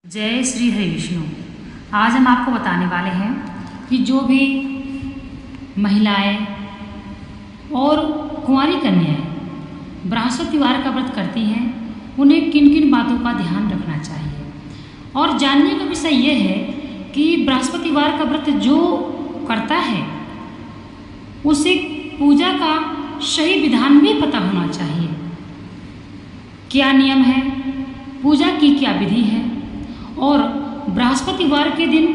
जय श्री हरि विष्णु। आज हम आपको बताने वाले हैं कि जो भी महिलाएं और कुंवारी कन्याएं बृहस्पतिवार का व्रत करती हैं उन्हें किन किन बातों का ध्यान रखना चाहिए। और जानने का विषय यह है कि बृहस्पतिवार का व्रत जो करता है उसे पूजा का सही विधान भी पता होना चाहिए। क्या नियम है, पूजा की क्या विधि है और बृहस्पतिवार के दिन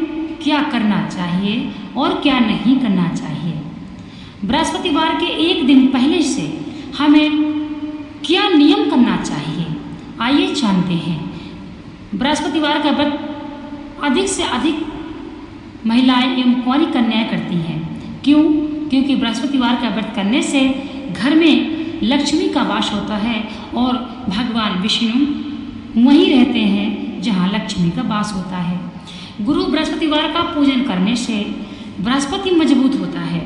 क्या करना चाहिए और क्या नहीं करना चाहिए। बृहस्पतिवार के एक दिन पहले से हमें क्या नियम करना चाहिए, आइए जानते हैं। बृहस्पतिवार का व्रत अधिक से अधिक महिलाएं एवं कुंवारी कन्याएं करती हैं। क्यों? क्योंकि बृहस्पतिवार का व्रत करने से घर में लक्ष्मी का वास होता है और भगवान विष्णु वहीं रहते हैं जहाँ लक्ष्मी का वास होता है। गुरु बृहस्पतिवार का पूजन करने से बृहस्पति मजबूत होता है।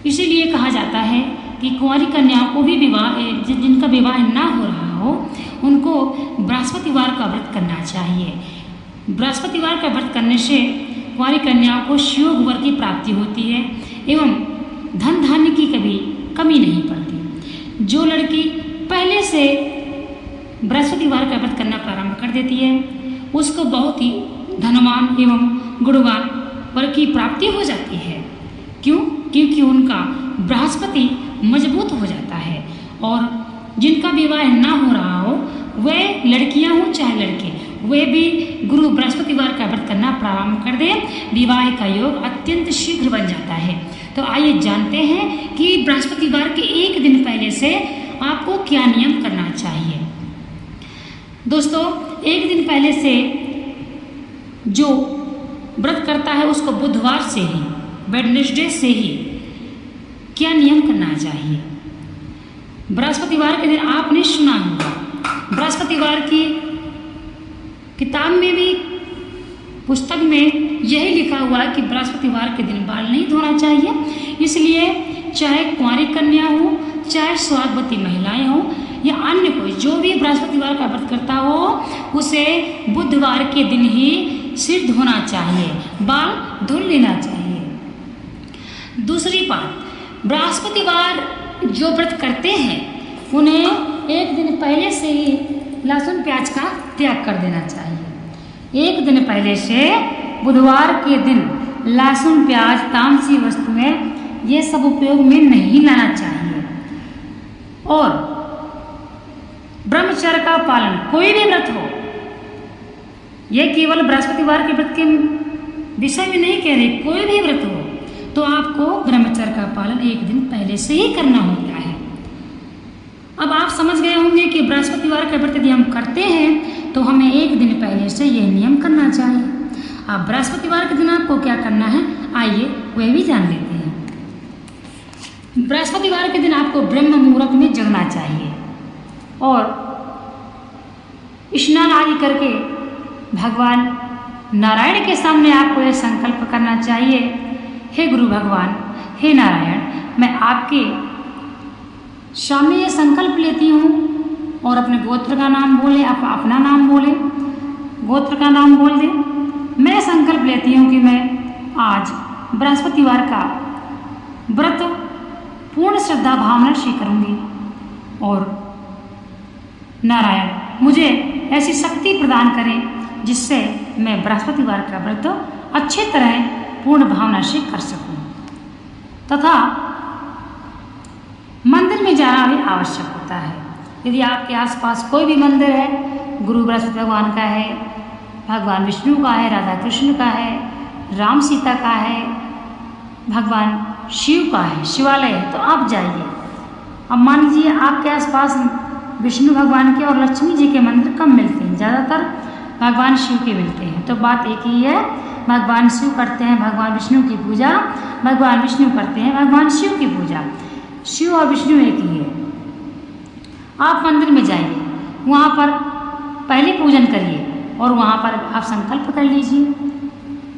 इसीलिए कहा जाता है कि कुंवारी कन्याओं को भी जिनका विवाह ना हो रहा हो उनको बृहस्पतिवार का व्रत करना चाहिए। बृहस्पतिवार का व्रत करने से कुंवारी कन्याओं को शिव वर की प्राप्ति होती है एवं धन धान्य की कभी कमी नहीं पड़ती। जो लड़की पहले से बृहस्पतिवार का व्रत करना प्रारंभ कर देती है उसको बहुत ही धनवान एवं गुणवान वर की प्राप्ति हो जाती है। क्यों? क्योंकि उनका बृहस्पति मजबूत हो जाता है। और जिनका विवाह ना हो रहा हो वे लड़कियां हो चाहे लड़के, वे भी गुरु बृहस्पतिवार का व्रत करना प्रारंभ कर दे, विवाह का योग अत्यंत शीघ्र बन जाता है। तो आइए जानते हैं कि बृहस्पतिवार के एक दिन पहले से आपको क्या नियम करना चाहिए। दोस्तों, एक दिन पहले से जो व्रत करता है उसको बुधवार से ही, वेडनेसडे से ही क्या नियम करना चाहिए। बृहस्पतिवार के दिन आपने सुना होगा, बृहस्पतिवार की किताब में भी, पुस्तक में यही लिखा हुआ है कि बृहस्पतिवार के दिन बाल नहीं धोना चाहिए। इसलिए चाहे कुंवारी कन्या हो, चाहे सुहागवती महिलाएं हो या अन्य कोई जो भी बृहस्पतिवार का व्रत करता हो उसे बुधवार के दिन ही सिर धोना चाहिए, बाल धुल लेना चाहिए। दूसरी बात, बृहस्पतिवार जो व्रत करते हैं उन्हें एक दिन पहले से ही लहसुन प्याज का त्याग कर देना चाहिए। एक दिन पहले से बुधवार के दिन लहसुन प्याज तामसी वस्तुएं ये सब उपयोग में नहीं लाना चाहिए। और ब्रह्मचर्य का पालन, कोई भी व्रत हो, यह केवल बृहस्पतिवार के व्रत के विषय में नहीं कह रहे, कोई भी व्रत हो तो आपको ब्रह्मचर्य का पालन एक दिन पहले से ही करना होता है। अब आप समझ गए होंगे कि बृहस्पतिवार का व्रत यदि हम करते हैं तो हमें एक दिन पहले से यह नियम करना चाहिए। अब बृहस्पतिवार के दिन आपको क्या करना है, आइए वह भी जान लेते हैं। बृहस्पतिवार के दिन आपको ब्रह्म मुहूर्त में जगना चाहिए और स्नान आदि करके भगवान नारायण के सामने आपको यह संकल्प करना चाहिए, हे गुरु भगवान, हे नारायण, मैं आपके सामने ये संकल्प लेती हूँ। और अपने गोत्र का नाम बोले, अपना नाम बोले, गोत्र का नाम बोल दे। मैं संकल्प लेती हूँ कि मैं आज बृहस्पतिवार का व्रत पूर्ण श्रद्धा भावना से करूँगी और नारायण मुझे ऐसी शक्ति प्रदान करें जिससे मैं बृहस्पतिवार का व्रत अच्छे तरह पूर्ण भावना से कर सकूं। तथा मंदिर में जाना भी आवश्यक होता है। यदि आपके आसपास कोई भी मंदिर है, गुरु बृहस्पति भगवान का है, भगवान विष्णु का है, राधा कृष्ण का है, राम सीता का है, भगवान शिव का है, शिवालय है, तो आप जाइए। अब मान लीजिए आपके आसपास विष्णु भगवान के और लक्ष्मी जी के मंदिर कम मिलते हैं, ज़्यादातर भगवान शिव के मिलते हैं, तो बात एक ही है, भगवान शिव करते हैं भगवान विष्णु की पूजा, भगवान विष्णु करते हैं भगवान शिव की पूजा। शिव और विष्णु एक ही है। आप मंदिर में जाइए, वहाँ पर पहले पूजन करिए और वहाँ पर आप संकल्प कर लीजिए।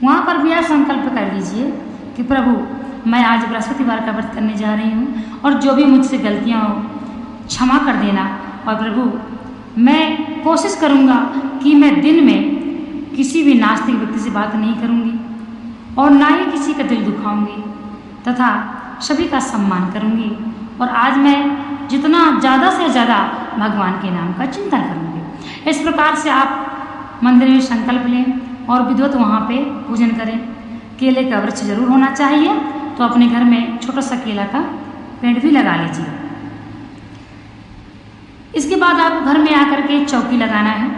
वहाँ पर भी आप संकल्प कर लीजिए कि प्रभु मैं आज बृहस्पतिवार का व्रत करने जा रही हूँ और जो भी मुझसे गलतियाँ हो क्षमा कर देना। और प्रभु मैं कोशिश करूँगा कि मैं दिन में किसी भी नास्तिक व्यक्ति से बात नहीं करूँगी और ना ही किसी का दिल दुखाऊंगी तथा सभी का सम्मान करूँगी। और आज मैं जितना ज़्यादा से ज़्यादा भगवान के नाम का चिंतन करूँगी। इस प्रकार से आप मंदिर में संकल्प लें और विधिवत वहाँ पे पूजन करें। केले का वृक्ष जरूर होना चाहिए, तो अपने घर में छोटा सा केला का पेड़ भी लगा लीजिए। इसके बाद आप घर में आकर के चौकी लगाना है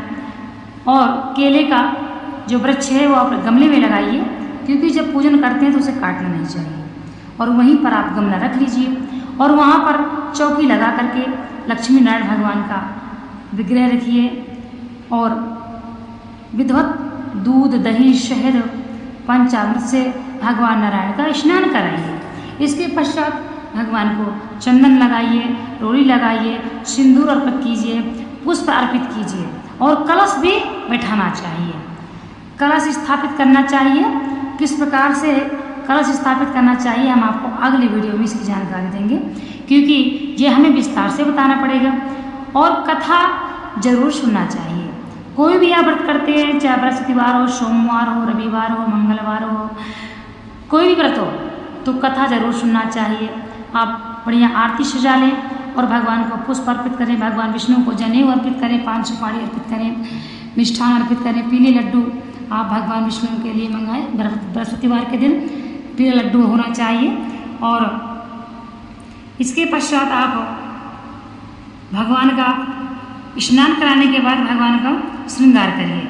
और केले का जो वृक्ष है वो आप गमले में लगाइए, क्योंकि जब पूजन करते हैं तो उसे काटना नहीं चाहिए। और वहीं पर आप गमला रख लीजिए और वहाँ पर चौकी लगा करके लक्ष्मी नारायण भगवान का विग्रह रखिए और विधिवत दूध दही शहद पंचामृत से भगवान नारायण का स्नान कराइए। इसके पश्चात भगवान को चंदन लगाइए, रोली लगाइए, सिंदूर अर्पित कीजिए, पुष्प अर्पित कीजिए और कलश भी बैठाना चाहिए। कलश स्थापित करना चाहिए। किस प्रकार से कलश स्थापित करना चाहिए हम आपको अगली वीडियो में इसकी जानकारी देंगे, क्योंकि ये हमें विस्तार से बताना पड़ेगा। और कथा जरूर सुनना चाहिए। कोई भी आप व्रत करते हैं, चाहे बृहस्पतिवार हो, सोमवार हो, रविवार हो, मंगलवार हो, कोई भी व्रत हो, तो कथा जरूर सुनना चाहिए। आप बढ़िया आरती सजा लें और भगवान को पुष्प अर्पित करें, भगवान विष्णु को जनेऊ अर्पित करें, 5 सुपारी अर्पित करें, मिष्ठान अर्पित करें, पीले लड्डू आप भगवान विष्णु के लिए मंगाएं। बृहस्पतिवार के दिन पीले लड्डू होना चाहिए। और इसके पश्चात आप भगवान का स्नान कराने के बाद भगवान का श्रृंगार करिए।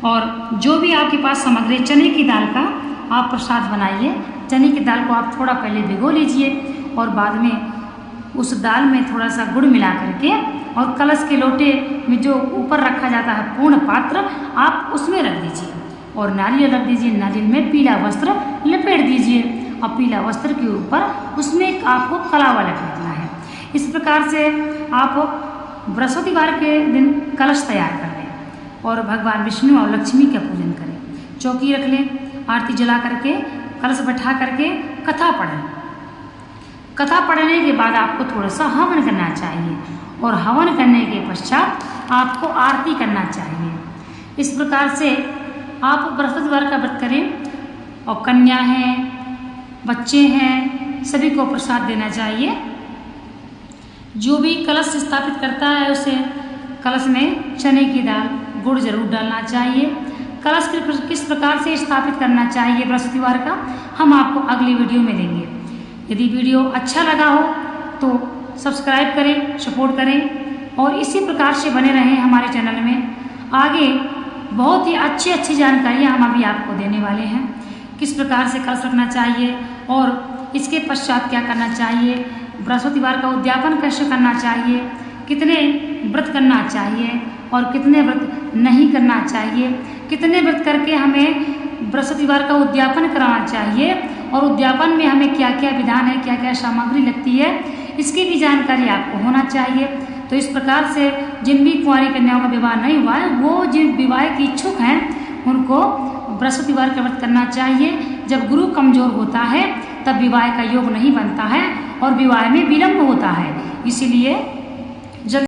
और जो भी आपके पास सामग्री, चने की दाल का आप प्रसाद बनाइए। चने की दाल को आप थोड़ा पहले भिगो लीजिए और बाद में उस दाल में थोड़ा सा गुड़ मिला करके और कलश के लोटे में जो ऊपर रखा जाता है पूर्ण पात्र, आप उसमें रख दीजिए और नारियल रख दीजिए। नारियल में पीला वस्त्र लपेट दीजिए और पीला वस्त्र के ऊपर उसमें आपको कलावा लपेटना है। इस प्रकार से आप बृहस्पतिवार के दिन कलश तैयार कर लें और भगवान विष्णु और लक्ष्मी का पूजन करें। चौकी रख लें, आरती जला करके कलश बैठा करके कथा पढ़ें। कथा पढ़ने के बाद आपको थोड़ा सा हवन करना चाहिए और हवन करने के पश्चात आपको आरती करना चाहिए। इस प्रकार से आप बृहस्पतिवार का व्रत करें और कन्या हैं, बच्चे हैं, सभी को प्रसाद देना चाहिए। जो भी कलश स्थापित करता है उसे कलश में चने की दाल, गुड़ जरूर डालना चाहिए। कलश किस प्रकार से स्थापित करना चाहिए बृहस्पतिवार का हम आपको अगली वीडियो में देंगे। यदि वीडियो अच्छा लगा हो तो सब्सक्राइब करें, सपोर्ट करें और इसी प्रकार से बने रहें हमारे चैनल में। आगे बहुत ही अच्छी जानकारियाँ हम अभी आपको देने वाले हैं। किस प्रकार से कलश रखना चाहिए और इसके पश्चात क्या करना चाहिए, बृहस्पतिवार का उद्यापन कैसे करना चाहिए, कितने व्रत करना चाहिए और कितने व्रत नहीं करना चाहिए, कितने व्रत करके हमें बृहस्पतिवार का उद्यापन कराना चाहिए और उद्यापन में हमें क्या क्या विधान है, क्या क्या सामग्री लगती है, इसकी भी जानकारी आपको होना चाहिए। तो इस प्रकार से जिन भी कुंवारी कन्याओं का विवाह नहीं हुआ है, वो जिन विवाह के इच्छुक हैं उनको बृहस्पतिवार का व्रत करना चाहिए। जब गुरु कमजोर होता है तब विवाह का योग नहीं बनता है और विवाह में विलंब होता है। इसीलिए